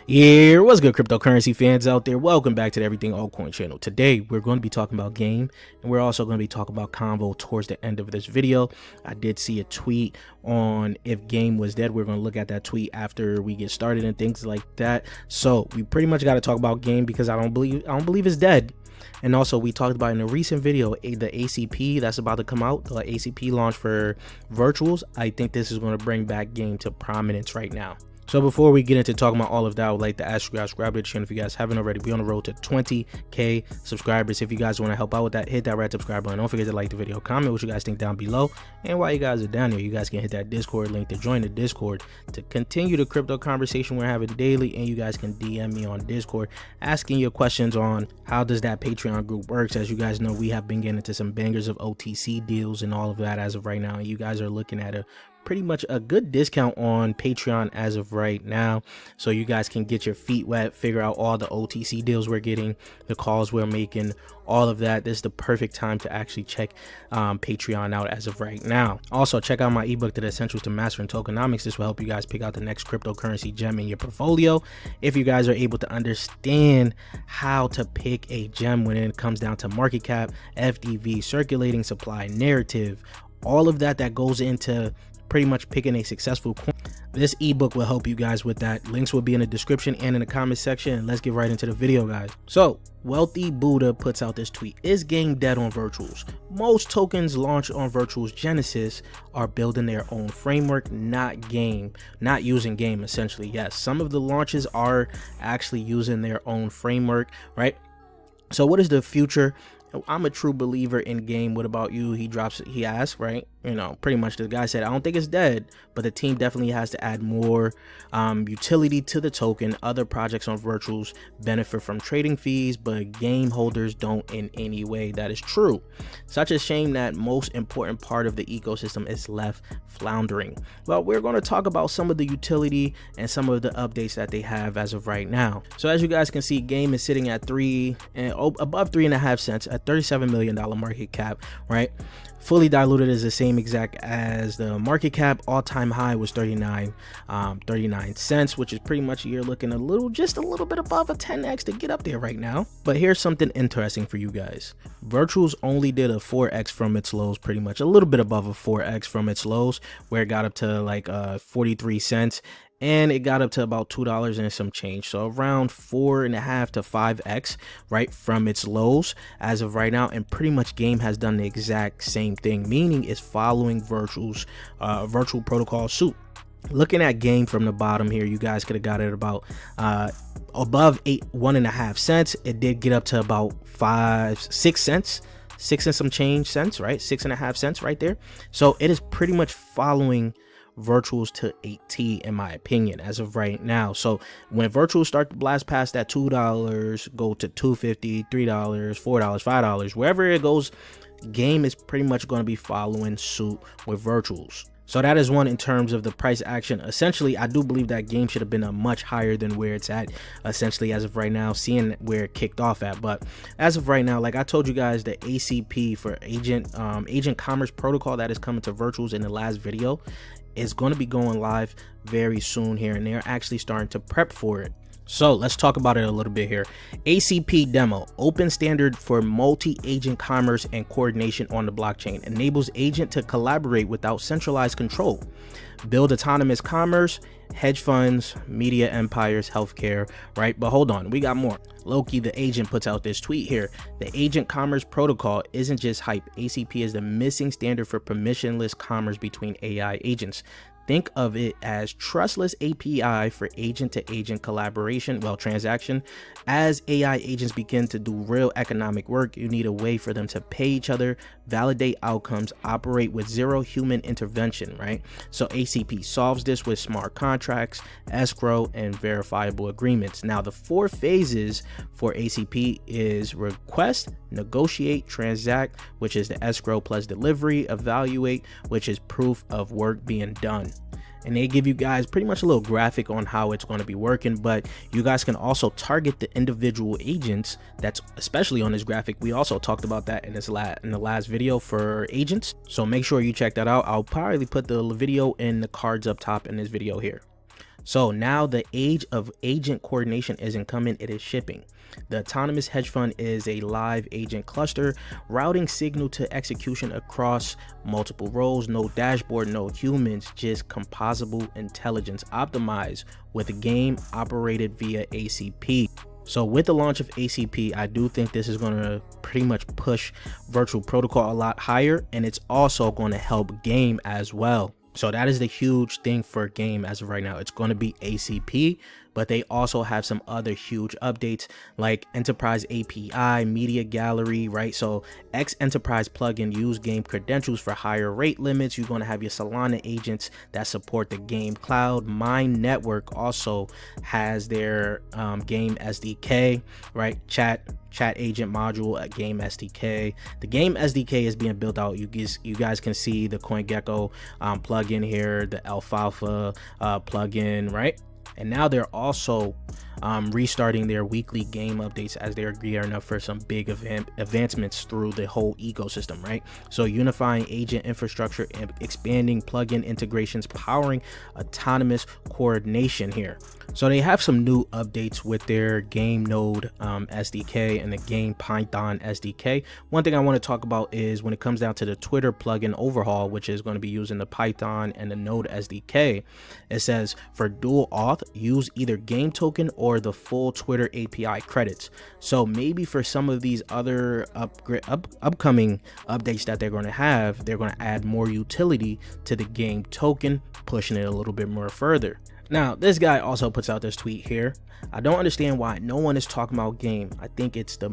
Yeah, what's good, cryptocurrency fans out there? Welcome back to the Everything Altcoin channel. Today, we're going to be talking about game, and we're also going to be talking about Convo towards the end of this video. I did see a tweet on if game was dead. We're going to look at that tweet after we get started and things like that. So we pretty much got to talk about game because I don't believe it's dead. And also, we talked about in a recent video the ACP that's about to come out, the ACP launch for virtuals. I think this is going to bring back game to prominence right now. So before we get into talking about all of that, I would like to ask you guys, subscribe to the channel if you guys haven't already. We're on the road to 20k subscribers. If you guys want to help out with that, hit that red subscribe button. Don't forget to like the video, comment what you guys think down below. And while you guys are down here, you guys can hit that Discord link to join the Discord to continue the crypto conversation we're having daily. And you guys can DM me on Discord asking your questions on how does that Patreon group works. As you guys know, we have been getting into some bangers of OTC deals and all of that as of right now. And you guys are looking at a pretty much a good discount on Patreon as of right now, so you guys can get your feet wet, figure out all the OTC deals we're getting, the calls we're making, all of that. This is the perfect time to actually check Patreon out as of right now. Also, check out my ebook, The Essentials to Mastering Tokenomics. This will help you guys pick out the next cryptocurrency gem in your portfolio. If you guys are able to understand how to pick a gem when it comes down to market cap, FDV, circulating supply, narrative, all of that goes into pretty much picking a successful coin. This ebook will help you guys with that. Links will be in the description and in the comment section. And let's get right into the video, guys. So Wealthy Buddha puts out this tweet: is game dead on virtuals? Most tokens launched on virtuals Genesis are building their own framework, not using game. Essentially, yes, some of the launches are actually using their own framework, right? So what is the future? I'm a true believer in game. What about you? He asked, right? You know, pretty much the guy said, I don't think it's dead, but the team definitely has to add more utility to the token. Other projects on virtuals benefit from trading fees, but game holders don't in any way. That is true. Such a shame that most important part of the ecosystem is left floundering. Well, we're going to talk about some of the utility and some of the updates that they have as of right now. So as you guys can see, game is sitting at above 3.5 cents at $37 million market cap, right? Fully diluted is the same exact as the market cap. All-time high was 39 cents, which is pretty much, you're looking just a little bit above a 10x to get up there right now. But here's something interesting for you guys. Virtuals only did a 4x from its lows, pretty much a little bit above a 4x from its lows, where it got up to like 43 cents. And it got up to about $2 and some change, so around 4.5 to 5x, right, from its lows as of right now. And pretty much game has done the exact same thing, meaning it's following virtual protocol suit. Looking at game from the bottom here, you guys could have got it about above 1.5 cents. It did get up to about 6 cents. 6 and some change cents, right? 6.5 cents right there. So it is pretty much following virtuals to a T, in my opinion, as of right now. So when virtuals start to blast past that $2, go to $2.50, $3, $4, $5, wherever it goes, game is pretty much going to be following suit with virtuals. So that is one in terms of the price action. Essentially, I do believe that game should have been a much higher than where it's at, essentially, as of right now, seeing where it kicked off at. But as of right now, like I told you guys, the ACP for agent commerce protocol that is coming to virtuals in the last video is going to be going live very soon here, and they're actually starting to prep for it. So let's talk about it a little bit here. ACP demo, open standard for multi-agent commerce and coordination on the blockchain, enables agent to collaborate without centralized control, build autonomous commerce, hedge funds, media empires, healthcare, right? But hold on, we got more. Loki, the agent, puts out this tweet here: the agent commerce protocol isn't just hype. ACP is the missing standard for permissionless commerce between AI agents. Think of it as trustless API for agent-to-agent collaboration, transaction. As AI agents begin to do real economic work, you need a way for them to pay each other, validate outcomes, operate with zero human intervention, right? So ACP solves this with smart contracts, escrow, and verifiable agreements. Now, the 4 phases for ACP is request, negotiate, transact, which is the escrow plus delivery, evaluate, which is proof of work being done. And they give you guys pretty much a little graphic on how it's going to be working, but you guys can also target the individual agents. That's especially on this graphic. We also talked about that in the last video for agents, so make sure you check that out. I'll probably put the video in the cards up top in this video here. So now the age of agent coordination isn't coming, it is shipping. The autonomous hedge fund is a live agent cluster, routing signal to execution across multiple roles, no dashboard, no humans, just composable intelligence optimized with a game operated via ACP. So with the launch of ACP, I do think this is going to pretty much push virtual protocol a lot higher, and it's also going to help game as well. So that is the huge thing for game as of right now. It's going to be ACP, but they also have some other huge updates like Enterprise API, Media Gallery, right? So X Enterprise plugin use game credentials for higher rate limits. You're going to have your Solana agents that support the game cloud. Mine Network also has their game SDK, right? Chat agent module at game SDK. The game SDK is being built out. You guys can see the CoinGecko plugin here, the Alfalfa plugin, right? And now they're also restarting their weekly game updates as they're gearing up for some big advancements through the whole ecosystem, right? So unifying agent infrastructure and expanding plugin integrations, powering autonomous coordination here. So they have some new updates with their game node SDK and the game Python SDK. One thing I want to talk about is when it comes down to the Twitter plugin overhaul, which is going to be using the Python and the node SDK. It says for dual auth, use either game token or the full Twitter API credits. So maybe for some of these other upcoming updates that they're going to have, they're going to add more utility to the game token, pushing it a little bit more further. Now, this guy also puts out this tweet here. I don't understand why no one is talking about game. I think it's the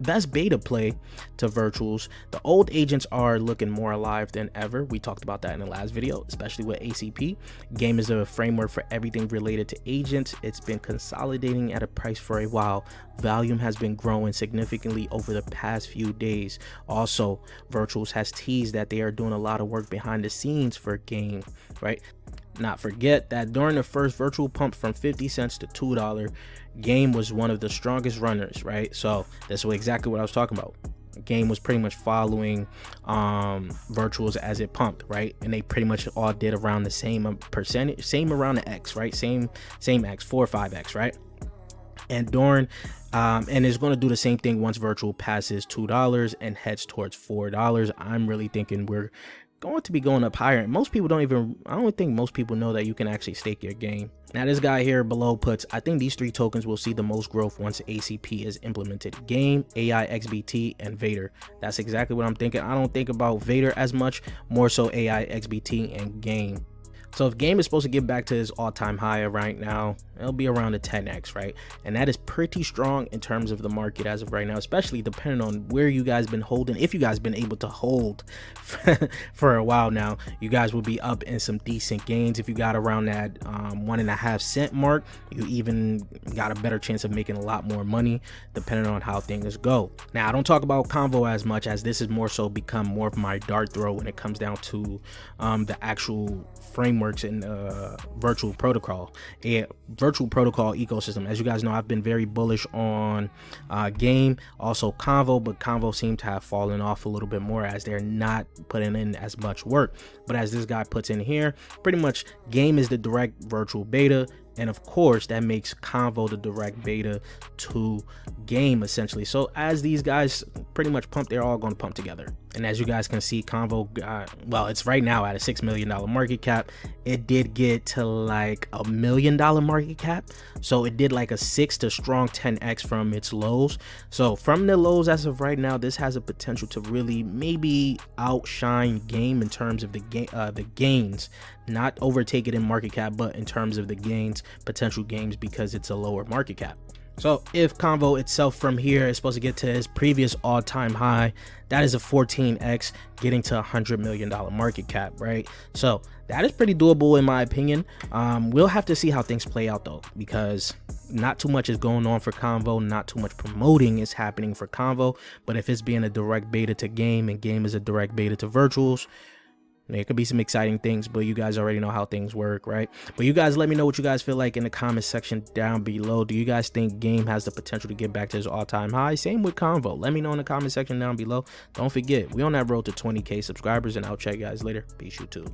best beta play to virtuals. The old agents are looking more alive than ever. We talked about that in the last video, especially with ACP. Game is a framework for everything related to agents. It's been consolidating at a price for a while. Volume has been growing significantly over the past few days. Also, virtuals has teased that they are doing a lot of work behind the scenes for game, right? Not forget that during the first virtual pump from 50 cents to $2, game was one of the strongest runners, right? So that's exactly what I was talking about. Game was pretty much following virtuals as it pumped, right? And they pretty much all did around the same percentage, same around the X, right? Same X, 4 or 5X, right? And during and it's going to do the same thing once virtual passes $2 and heads towards $4. I'm really thinking we're going to be going up higher. And most people I don't think most people know that you can actually stake your game. Now this guy here below puts, I think these 3 tokens will see the most growth once ACP is implemented. Game, AI XBT, and Vader. That's exactly what I'm thinking. I don't think about Vader as much, more so AI XBT and game. So if game is supposed to get back to its all-time high right now, it'll be around a 10x, right? And that is pretty strong in terms of the market as of right now, especially depending on where you guys been holding. If you guys been able to hold for a while now, you guys will be up in some decent gains. If you got around that 1.5 cent mark, you even got a better chance of making a lot more money depending on how things go. Now I don't talk about Convo as much, as this is more so become more of my dart throw when it comes down to the actual frameworks in virtual protocol ecosystem. As you guys know, I've been very bullish on game, also Convo, but Convo seemed to have fallen off a little bit more as they're not putting in as much work. But as this guy puts in here, pretty much game is the direct virtual beta, and of course that makes Convo the direct beta to game essentially. So as these guys pretty much pump, they're all going to pump together. And as you guys can see, Convo well, it's right now at a $6 million market cap. It did get to like $1 million market cap, so it did like a 6 to strong 10x from its lows. So from the lows as of right now, this has a potential to really maybe outshine game in terms of the gains, not overtake it in market cap, but in terms of the gains, potential gains, because it's a lower market cap. So if Convo itself from here is supposed to get to its previous all-time high, that is a 14x, getting to $100 million market cap, right? So that is pretty doable in my opinion. We'll have to see how things play out though, because not too much is going on for Convo, not too much promoting is happening for Convo. But if it's being a direct beta to game and game is a direct beta to virtuals, there could be some exciting things, but you guys already know how things work, right? But you guys let me know what you guys feel like in the comment section down below. Do you guys think game has the potential to get back to its all-time high? Same with Convo. Let me know in the comment section down below. Don't forget, we on that road to 20K subscribers, and I'll check you guys later. Peace, YouTube.